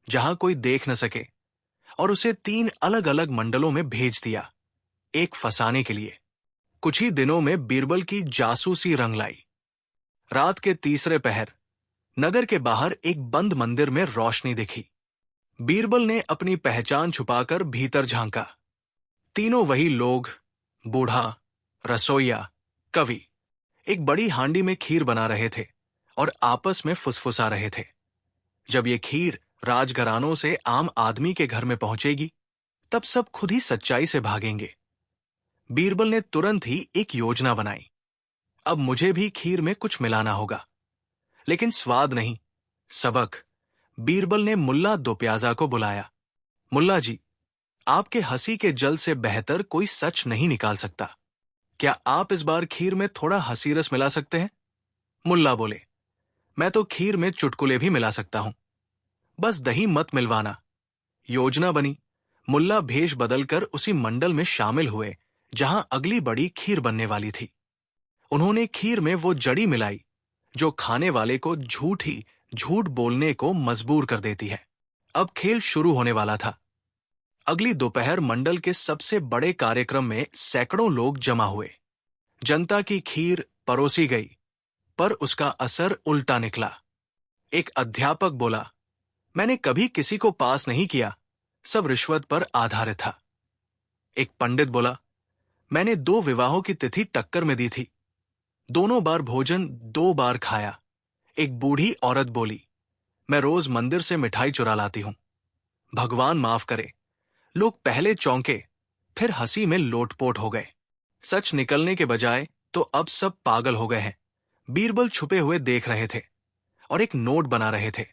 जहां कोई देख न सके, और उसे 3 अलग अलग मंडलों में भेज दिया, एक फंसाने के लिए। कुछ ही दिनों में बीरबल की जासूसी रंग लाई। रात के तीसरे पहर नगर के बाहर एक बंद मंदिर में रोशनी दिखी। बीरबल ने अपनी पहचान छुपाकर भीतर झांका। तीनों वही लोग, बूढ़ा, रसोइया, कवि, एक बड़ी हांडी में खीर बना रहे थे और आपस में फुसफुसा रहे थे। जब ये खीर राजघरानों से आम आदमी के घर में पहुंचेगी, तब सब खुद ही सच्चाई से भागेंगे। बीरबल ने तुरंत ही एक योजना बनाई। अब मुझे भी खीर में कुछ मिलाना होगा, लेकिन स्वाद नहीं, सबक। बीरबल ने मुल्ला दोप्याजा को बुलाया। मुल्ला जी, आपके हंसी के जल से बेहतर कोई सच नहीं निकाल सकता। क्या आप इस बार खीर में थोड़ा हंसी रस मिला सकते हैं? मुल्ला बोले, मैं तो खीर में चुटकुले भी मिला सकता हूं, बस दही मत मिलवाना। योजना बनी। मुल्ला भेष बदलकर उसी मंडल में शामिल हुए जहां अगली बड़ी खीर बनने वाली थी। उन्होंने खीर में वो जड़ी मिलाई जो खाने वाले को झूठ बोलने को मजबूर कर देती है। अब खेल शुरू होने वाला था। अगली दोपहर मंडल के सबसे बड़े कार्यक्रम में सैकड़ों लोग जमा हुए। जनता की खीर परोसी गई, पर उसका असर उल्टा निकला। एक अध्यापक बोला, मैंने कभी किसी को पास नहीं किया, सब रिश्वत पर आधारित था। एक पंडित बोला, मैंने 2 विवाहों की तिथि टक्कर में दी थी, दोनों बार भोजन 2 बार खाया। एक बूढ़ी औरत बोली, मैं रोज मंदिर से मिठाई चुरा लाती हूं, भगवान माफ करे। लोग पहले चौंके, फिर हंसी में लोटपोट हो गए। सच निकलने के बजाय तो अब सब पागल हो गए हैं। बीरबल छुपे हुए देख रहे थे और एक नोट बना रहे थे।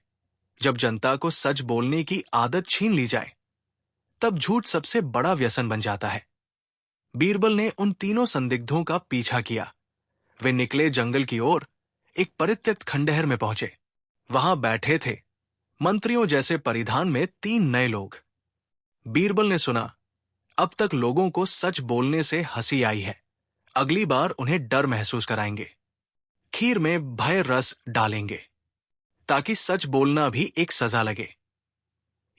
जब जनता को सच बोलने की आदत छीन ली जाए, तब झूठ सबसे बड़ा व्यसन बन जाता है। बीरबल ने उन तीनों संदिग्धों का पीछा किया। वे निकले जंगल की ओर, एक परित्यक्त खंडहर में पहुंचे। वहां बैठे थे मंत्रियों जैसे परिधान में 3 नए लोग। बीरबल ने सुना, अब तक लोगों को सच बोलने से हंसी आई है, अगली बार उन्हें डर महसूस कराएंगे। खीर में भय रस डालेंगे, ताकि सच बोलना भी एक सजा लगे।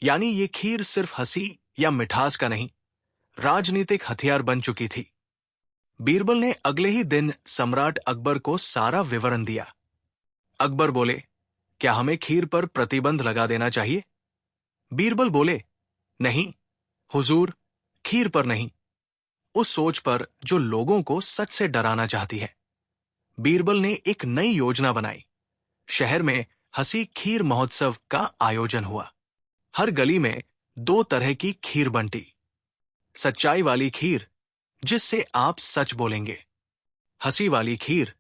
यानी ये खीर सिर्फ हंसी या मिठास का नहीं, राजनीतिक हथियार बन चुकी थी। बीरबल ने अगले ही दिन सम्राट अकबर को सारा विवरण दिया। अकबर बोले, क्या हमें खीर पर प्रतिबंध लगा देना चाहिए? बीरबल बोले, नहीं हुजूर, खीर पर नहीं, उस सोच पर जो लोगों को सच से डराना चाहती है। बीरबल ने एक नई योजना बनाई। शहर में हंसी खीर महोत्सव का आयोजन हुआ। हर गली में 2 तरह की खीर बंटी। सच्चाई वाली खीर, जिससे आप सच बोलेंगे। हंसी वाली खीर,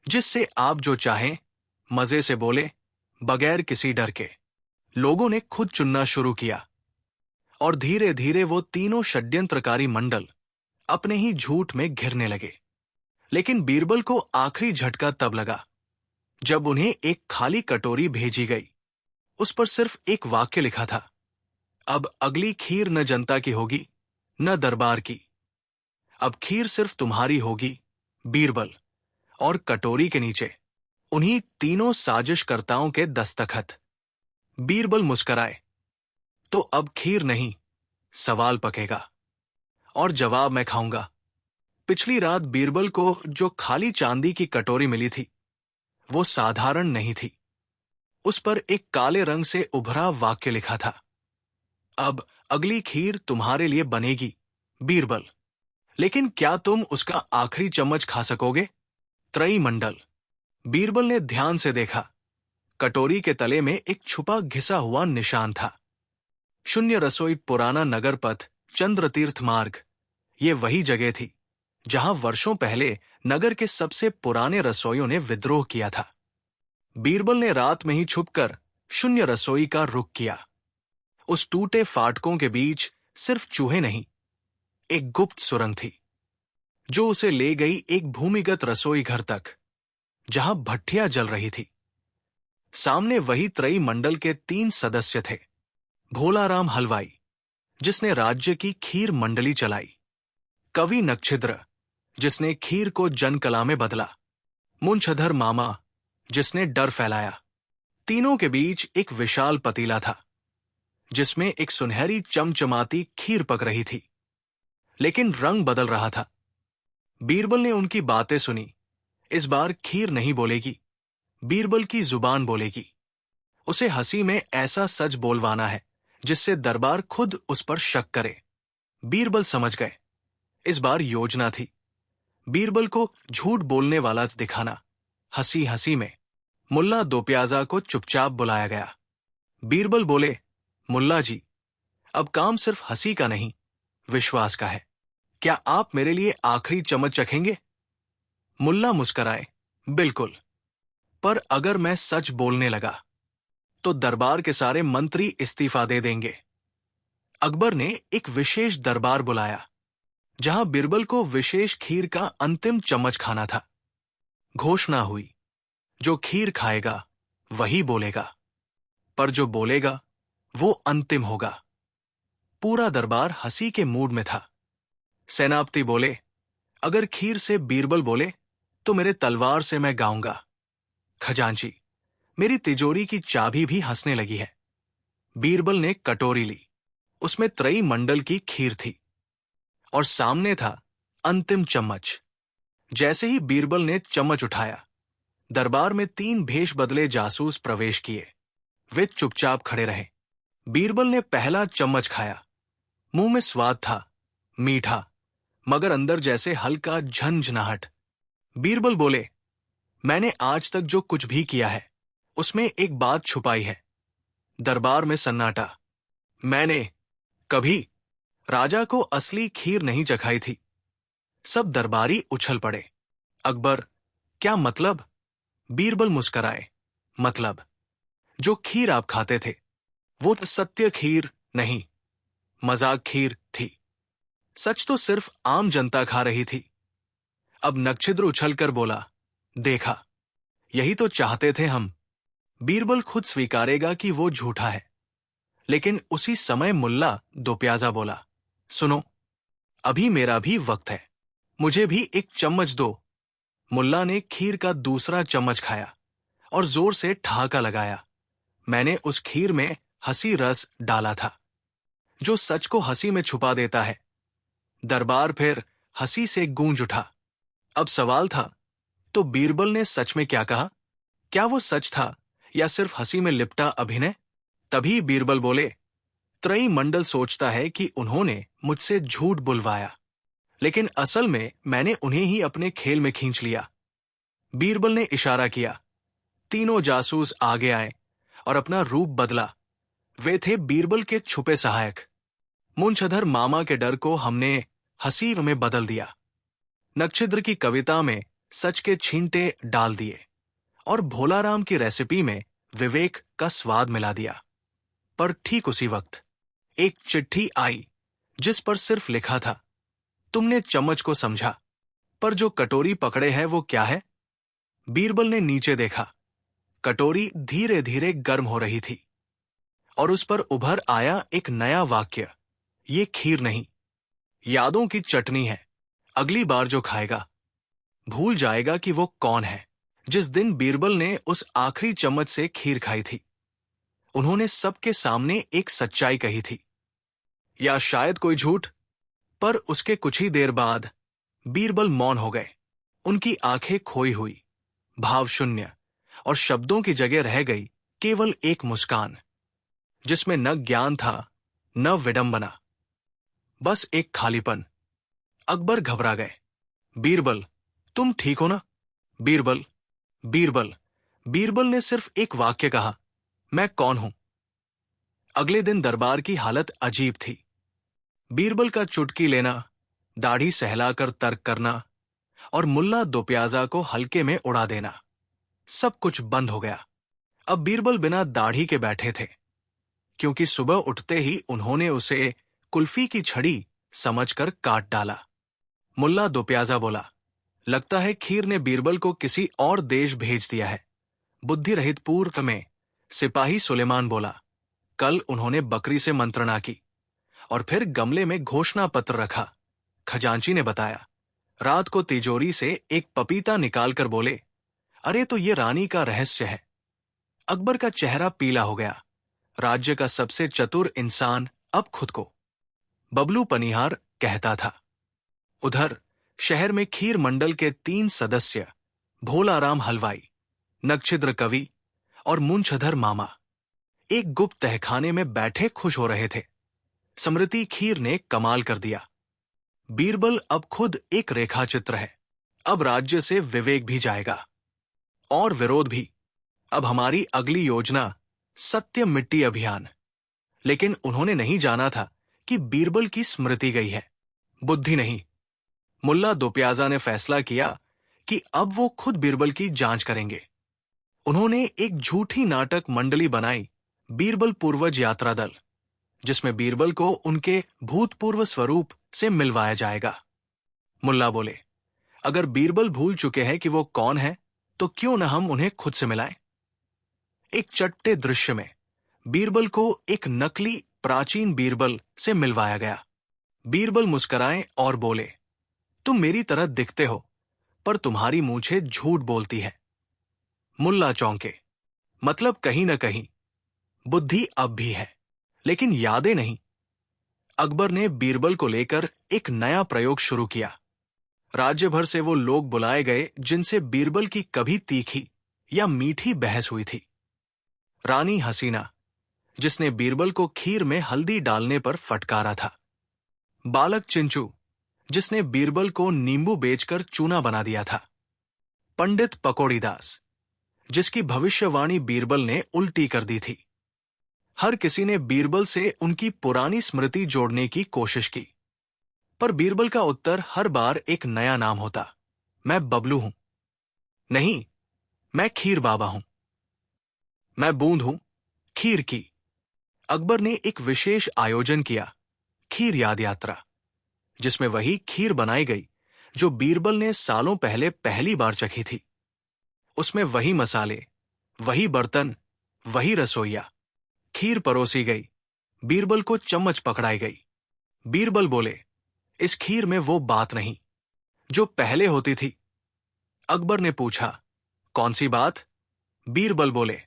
जिससे आप जो चाहें मजे से बोले, बगैर किसी डर के। लोगों ने खुद चुनना शुरू किया, और धीरे धीरे वो तीनों षड्यंत्रकारी मंडल अपने ही झूठ में घिरने लगे। लेकिन बीरबल को आखिरी झटका तब लगा जब उन्हें एक खाली कटोरी भेजी गई। उस पर सिर्फ एक वाक्य लिखा था, अब अगली खीर न जनता की होगी, न दरबार की। अब खीर सिर्फ तुम्हारी होगी, बीरबल, और कटोरी के नीचे उन्हीं तीनों साजिशकर्ताओं के दस्तखत। बीरबल मुस्कराए। तो अब खीर नहीं, सवाल पकेगा, और जवाब मैं खाऊंगा। पिछली रात बीरबल को जो खाली चांदी की कटोरी मिली थी, वो साधारण नहीं थी। उस पर एक काले रंग से उभरा वाक्य लिखा था, अब अगली खीर तुम्हारे लिए बनेगी, बीरबल। लेकिन क्या तुम उसका आखिरी चम्मच खा सकोगे? त्रयी मंडल। बीरबल ने ध्यान से देखा। कटोरी के तले में एक छुपा घिसा हुआ निशान था। शून्य रसोई, पुराना नगर पथ, चंद्रतीर्थ मार्ग। ये वही जगह थी जहां वर्षों पहले नगर के सबसे पुराने रसोइयों ने विद्रोह किया था। बीरबल ने रात में ही छुपकर शून्य रसोई का रुख किया। उस टूटे फाटकों के बीच सिर्फ चूहे नहीं, एक गुप्त सुरंग थी जो उसे ले गई एक भूमिगत रसोई घर तक, जहां भट्ठियां जल रही थी। सामने वही त्रयी मंडल के 3 सदस्य थे। भोलाराम हलवाई, जिसने राज्य की खीर मंडली चलाई। कवि नक्षिद्र, जिसने खीर को जनकला में बदला। मुंशधर मामा, जिसने डर फैलाया। तीनों के बीच एक विशाल पतीला था, जिसमें एक सुनहरी चमचमाती खीर पक रही थी, लेकिन रंग बदल रहा था। बीरबल ने उनकी बातें सुनी। इस बार खीर नहीं बोलेगी, बीरबल की जुबान बोलेगी। उसे हंसी में ऐसा सच बोलवाना है जिससे दरबार खुद उस पर शक करे। बीरबल समझ गए, इस बार योजना थी बीरबल को झूठ बोलने वाला दिखाना। हंसी हंसी में मुल्ला दोप्याजा को चुपचाप बुलाया गया। बीरबल बोले, मुल्ला जी, अब काम सिर्फ हंसी का नहीं, विश्वास का है। क्या आप मेरे लिए आखिरी चम्मच चखेंगे? मुल्ला मुस्कराए, बिल्कुल। पर अगर मैं सच बोलने लगा तो दरबार के सारे मंत्री इस्तीफा दे देंगे। अकबर ने एक विशेष दरबार बुलाया, जहां बीरबल को विशेष खीर का अंतिम चम्मच खाना था। घोषणा हुई, जो खीर खाएगा वही बोलेगा, पर जो बोलेगा वो अंतिम होगा। पूरा दरबार हंसी के मूड में था। सेनापति बोले, अगर खीर से बीरबल बोले तो मेरे तलवार से मैं गाऊंगा। खजांची, मेरी तिजोरी की चाबी भी हंसने लगी है। बीरबल ने कटोरी ली। उसमें त्रयी मंडल की खीर थी और सामने था अंतिम चम्मच। जैसे ही बीरबल ने चम्मच उठाया, दरबार में 3 भेष बदले जासूस प्रवेश किए। वे चुपचाप खड़े रहे। बीरबल ने पहला चम्मच खाया। मुंह में स्वाद था, मीठा, मगर अंदर जैसे हल्का झंझनाहट। बीरबल बोले, मैंने आज तक जो कुछ भी किया है उसमें एक बात छुपाई है। दरबार में सन्नाटा। मैंने कभी राजा को असली खीर नहीं चखाई थी। सब दरबारी उछल पड़े। अकबर, क्या मतलब? बीरबल मुस्कराए, मतलब, जो खीर आप खाते थे वो सत्य खीर नहीं, मजाक खीर थी। सच तो सिर्फ आम जनता खा रही थी। अब नक्षिद्र उछलकर बोला, देखा, यही तो चाहते थे हम। बीरबल खुद स्वीकारेगा कि वो झूठा है। लेकिन उसी समय मुल्ला दोप्याजा बोला, सुनो, अभी मेरा भी वक्त है, मुझे भी एक चम्मच दो। मुल्ला ने खीर का दूसरा चम्मच खाया और जोर से ठहाका लगाया। मैंने उस खीर में हंसी रस डाला था, जो सच को हंसी में छुपा देता है। दरबार फिर हंसी से गूंज उठा। अब सवाल था, तो बीरबल ने सच में क्या कहा? क्या वो सच था या सिर्फ हंसी में लिपटा अभिनय? तभी बीरबल बोले, त्रयी मंडल सोचता है कि उन्होंने मुझसे झूठ बुलवाया, लेकिन असल में मैंने उन्हें ही अपने खेल में खींच लिया। बीरबल ने इशारा किया। तीनों जासूस आगे आए और अपना रूप बदला। वे थे बीरबल के छुपे सहायक। मुंशधर मामा के डर को हमने हंसी में बदल दिया। नक्षिद्र की कविता में सच के छींटे डाल दिए और भोलाराम की रेसिपी में विवेक का स्वाद मिला दिया। पर ठीक उसी वक्त एक चिट्ठी आई जिस पर सिर्फ लिखा था, तुमने चम्मच को समझा, पर जो कटोरी पकड़े है वो क्या है? बीरबल ने नीचे देखा। कटोरी धीरे धीरे गर्म हो रही थी और उस पर उभर आया एक नया वाक्य, ये खीर नहीं, यादों की चटनी है, अगली बार जो खाएगा। भूल जाएगा कि वो कौन है। जिस दिन बीरबल ने उस आखिरी चम्मच से खीर खाई थी, उन्होंने सबके सामने एक सच्चाई कही थी, या शायद कोई झूठ। पर उसके कुछ ही देर बाद बीरबल मौन हो गए। उनकी आंखें खोई हुई, भाव शून्य, और शब्दों की जगह रह गई केवल एक मुस्कान, जिसमें न ज्ञान था न विडंबना, बस एक खालीपन। अकबर घबरा गए। बीरबल, तुम ठीक हो ना? बीरबल, बीरबल। बीरबल ने सिर्फ एक वाक्य कहा, मैं कौन हूं। अगले दिन दरबार की हालत अजीब थी। बीरबल का चुटकी लेना, दाढ़ी सहलाकर तर्क करना और मुल्ला दोप्याजा को हल्के में उड़ा देना, सब कुछ बंद हो गया। अब बीरबल बिना दाढ़ी के बैठे थे, क्योंकि सुबह उठते ही उन्होंने उसे कुल्फी की छड़ी समझकर काट डाला। मुल्ला दोप्याजा बोला, लगता है खीर ने बीरबल को किसी और देश भेज दिया है। बुद्धि रहित पूर्व में सिपाही सुलेमान बोला, कल उन्होंने बकरी से मंत्रणा की और फिर गमले में घोषणा पत्र रखा। खजांची ने बताया, रात को तिजोरी से एक पपीता निकालकर बोले, अरे तो ये रानी का रहस्य है। अकबर का चेहरा पीला हो गया। राज्य का सबसे चतुर इंसान अब खुद को बबलू पनिहार कहता था। उधर शहर में खीर मंडल के 3 सदस्य, भोलाराम हलवाई, नक्षिद्र कवि और मुंशधर मामा, एक गुप्त तहखाने में बैठे खुश हो रहे थे। स्मृति खीर ने कमाल कर दिया। बीरबल अब खुद एक रेखा चित्र है। अब राज्य से विवेक भी जाएगा और विरोध भी। अब हमारी अगली योजना सत्य मिट्टी अभियान। लेकिन उन्होंने नहीं जाना था कि बीरबल की स्मृति गई है, बुद्धि नहीं। मुल्ला दोप्याजा ने फैसला किया कि अब वो खुद बीरबल की जांच करेंगे। उन्होंने एक झूठी नाटक मंडली बनाई, बीरबल पूर्वज यात्रा दल, जिसमें बीरबल को उनके भूतपूर्व स्वरूप से मिलवाया जाएगा। मुल्ला बोले, अगर बीरबल भूल चुके हैं कि वो कौन है, तो क्यों न हम उन्हें खुद से मिलाएं। एक चट्टे दृश्य में बीरबल को एक नकली प्राचीन बीरबल से मिलवाया गया। बीरबल मुस्कुराए और बोले, तुम मेरी तरह दिखते हो, पर तुम्हारी मूंछें झूठ बोलती है। मुल्ला चौंके। मतलब कहीं न कहीं बुद्धि अब भी है, लेकिन यादें नहीं। अकबर ने बीरबल को लेकर एक नया प्रयोग शुरू किया। राज्य भर से वो लोग बुलाए गए जिनसे बीरबल की कभी तीखी या मीठी बहस हुई थी। रानी हसीना, जिसने बीरबल को खीर में हल्दी डालने पर फटकारा था। बालक चिंचू, जिसने बीरबल को नींबू बेचकर चूना बना दिया था। पंडित पकौड़ीदास, जिसकी भविष्यवाणी बीरबल ने उल्टी कर दी थी। हर किसी ने बीरबल से उनकी पुरानी स्मृति जोड़ने की कोशिश की, पर बीरबल का उत्तर हर बार एक नया नाम होता, मैं बबलू हूं। नहीं, मैं खीर बाबा हूं। मैं बूंद हूं खीर की। अकबर ने एक विशेष आयोजन किया, खीर याद यात्रा, जिसमें वही खीर बनाई गई जो बीरबल ने सालों पहले पहली बार चखी थी। उसमें वही मसाले, वही बर्तन, वही रसोइया। खीर परोसी गई, बीरबल को चम्मच पकड़ाई गई। बीरबल बोले, इस खीर में वो बात नहीं जो पहले होती थी। अकबर ने पूछा, कौन सी बात? बीरबल बोले,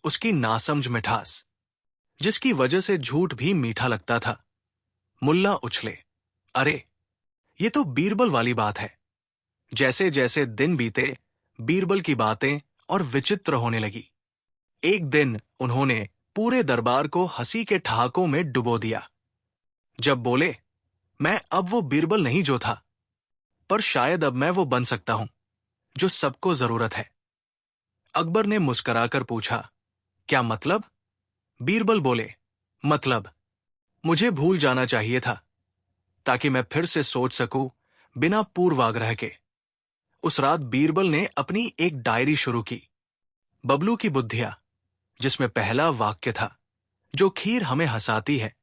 उसकी नासमझ मिठास, जिसकी वजह से झूठ भी मीठा लगता था। मुल्ला उछले, अरे ये तो बीरबल वाली बात है। जैसे जैसे दिन बीते, बीरबल की बातें और विचित्र होने लगी। एक दिन उन्होंने पूरे दरबार को हंसी के ठहाकों में डुबो दिया, जब बोले, मैं अब वो बीरबल नहीं जो था, पर शायद अब मैं वो बन सकता हूं जो सबको जरूरत है। अकबर ने मुस्कुराकर पूछा, क्या मतलब? बीरबल बोले, मतलब मुझे भूल जाना चाहिए था, ताकि मैं फिर से सोच सकूं बिना पूर्वाग्रह के। उस रात बीरबल ने अपनी एक डायरी शुरू की, बबलू की बुद्धियां, जिसमें पहला वाक्य था, जो खीर हमें हंसाती है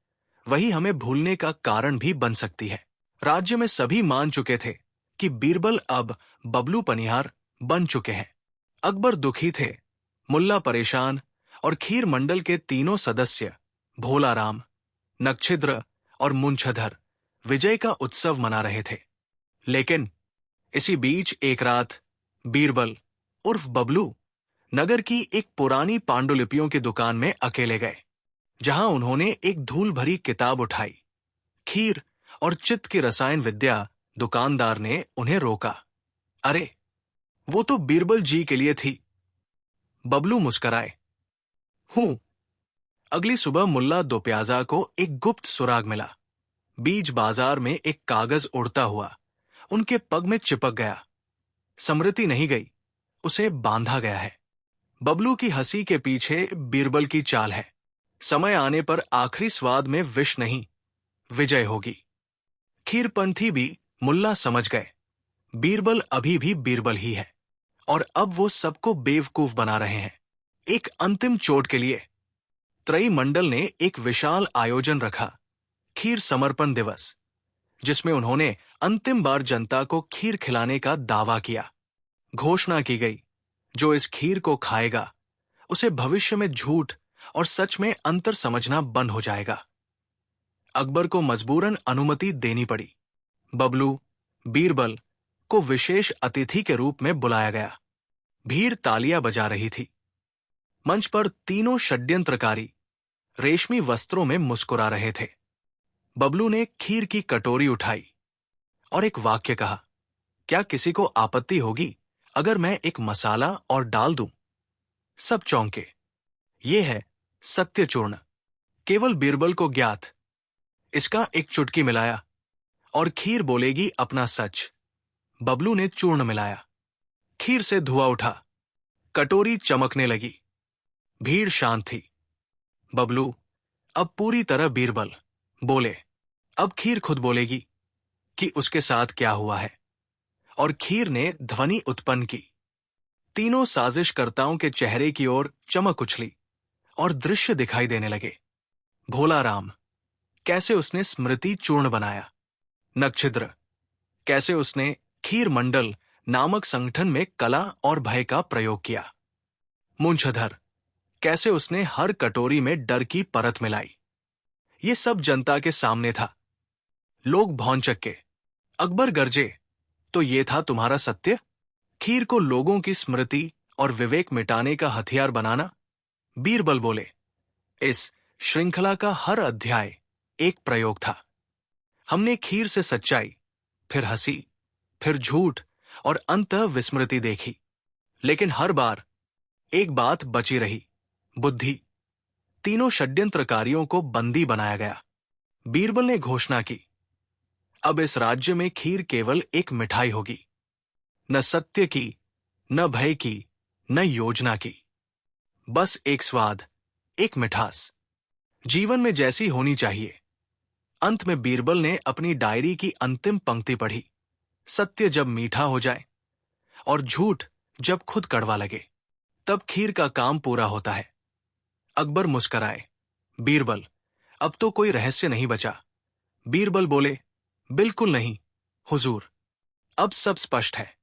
वही हमें भूलने का कारण भी बन सकती है। राज्य में सभी मान चुके थे कि बीरबल अब बबलू पनिहार बन चुके हैं। अकबर दुखी थे, मुल्ला परेशान और खीर मंडल के तीनों सदस्य भोलाराम, नक्षिद्र और मुंशधर विजय का उत्सव मना रहे थे। लेकिन इसी बीच एक रात बीरबल उर्फ बबलू नगर की एक पुरानी पांडुलिपियों की दुकान में अकेले गए, जहां उन्होंने एक धूल भरी किताब उठाई। खीर और चित्त की रसायन विद्या। दुकानदार ने उन्हें रोका। अरे, वो तो बीरबल जी के लिए थी। बबलू मुस्कराए। हूं। अगली सुबह मुल्ला दोप्याजा को एक गुप्त सुराग मिला। बीच बाजार में एक कागज उड़ता हुआ उनके पग में चिपक गया। स्मृति नहीं गई, उसे बांधा गया है। बबलू की हंसी के पीछे बीरबल की चाल है। समय आने पर आखिरी स्वाद में विष नहीं, विजय होगी। खीरपंथी भी मुल्ला समझ गए, बीरबल अभी भी बीरबल ही है, और अब वो सबको बेवकूफ बना रहे हैं। एक अंतिम चोट के लिए त्रयी मंडल ने एक विशाल आयोजन रखा, खीर समर्पण दिवस, जिसमें उन्होंने अंतिम बार जनता को खीर खिलाने का दावा किया। घोषणा की गई, जो इस खीर को खाएगा उसे भविष्य में झूठ और सच में अंतर समझना बंद हो जाएगा। अकबर को मजबूरन अनुमति देनी पड़ी। बबलू, बीरबल को विशेष अतिथि के रूप में बुलाया गया। भीड़ तालियां बजा रही थी। मंच पर तीनों षड्यंत्रकारी रेशमी वस्त्रों में मुस्कुरा रहे थे। बबलू ने खीर की कटोरी उठाई और एक वाक्य कहा, क्या किसी को आपत्ति होगी अगर मैं एक मसाला और डाल दूं? सब चौंके। ये है सत्य चूर्ण, केवल बीरबल को ज्ञात। इसका एक चुटकी मिलाया और खीर बोलेगी अपना सच। बबलू ने चूर्ण मिलाया, खीर से धुआं उठा, कटोरी चमकने लगी। भीड़ शांत थी। बबलू, अब पूरी तरह बीरबल, बोले। अब खीर खुद बोलेगी कि उसके साथ क्या हुआ है। और खीर ने ध्वनि उत्पन्न की। तीनों साजिशकर्ताओं के चेहरे की ओर चमक उछली और दृश्य दिखाई देने लगे। भोला राम, कैसे उसने स्मृति चूर्ण बनाया। नक्षिद्र, कैसे उसने खीर मंडल नामक संगठन में कला और भय का प्रयोग किया। मूंछधर, कैसे उसने हर कटोरी में डर की परत मिलाई। ये सब जनता के सामने था। लोग भौंचक्के। अकबर गरजे, तो ये था तुम्हारा सत्य? खीर को लोगों की स्मृति और विवेक मिटाने का हथियार बनाना? बीरबल बोले, इस श्रृंखला का हर अध्याय एक प्रयोग था। हमने खीर से सच्चाई, फिर हंसी, फिर झूठ और अंततः विस्मृति देखी। लेकिन हर बार एक बात बची रही, बुद्धि। तीनों षड्यंत्रकारियों को बंदी बनाया गया। बीरबल ने घोषणा की, अब इस राज्य में खीर केवल एक मिठाई होगी, न सत्य की, न भय की, न योजना की। बस एक स्वाद, एक मिठास, जीवन में जैसी होनी चाहिए। अंत में बीरबल ने अपनी डायरी की अंतिम पंक्ति पढ़ी, सत्य जब मीठा हो जाए और झूठ जब खुद कड़वा लगे, तब खीर का काम पूरा होता है। अकबर मुस्कराए। बीरबल, अब तो कोई रहस्य नहीं बचा। बीरबल बोले, बिल्कुल नहीं हुजूर, अब सब स्पष्ट है।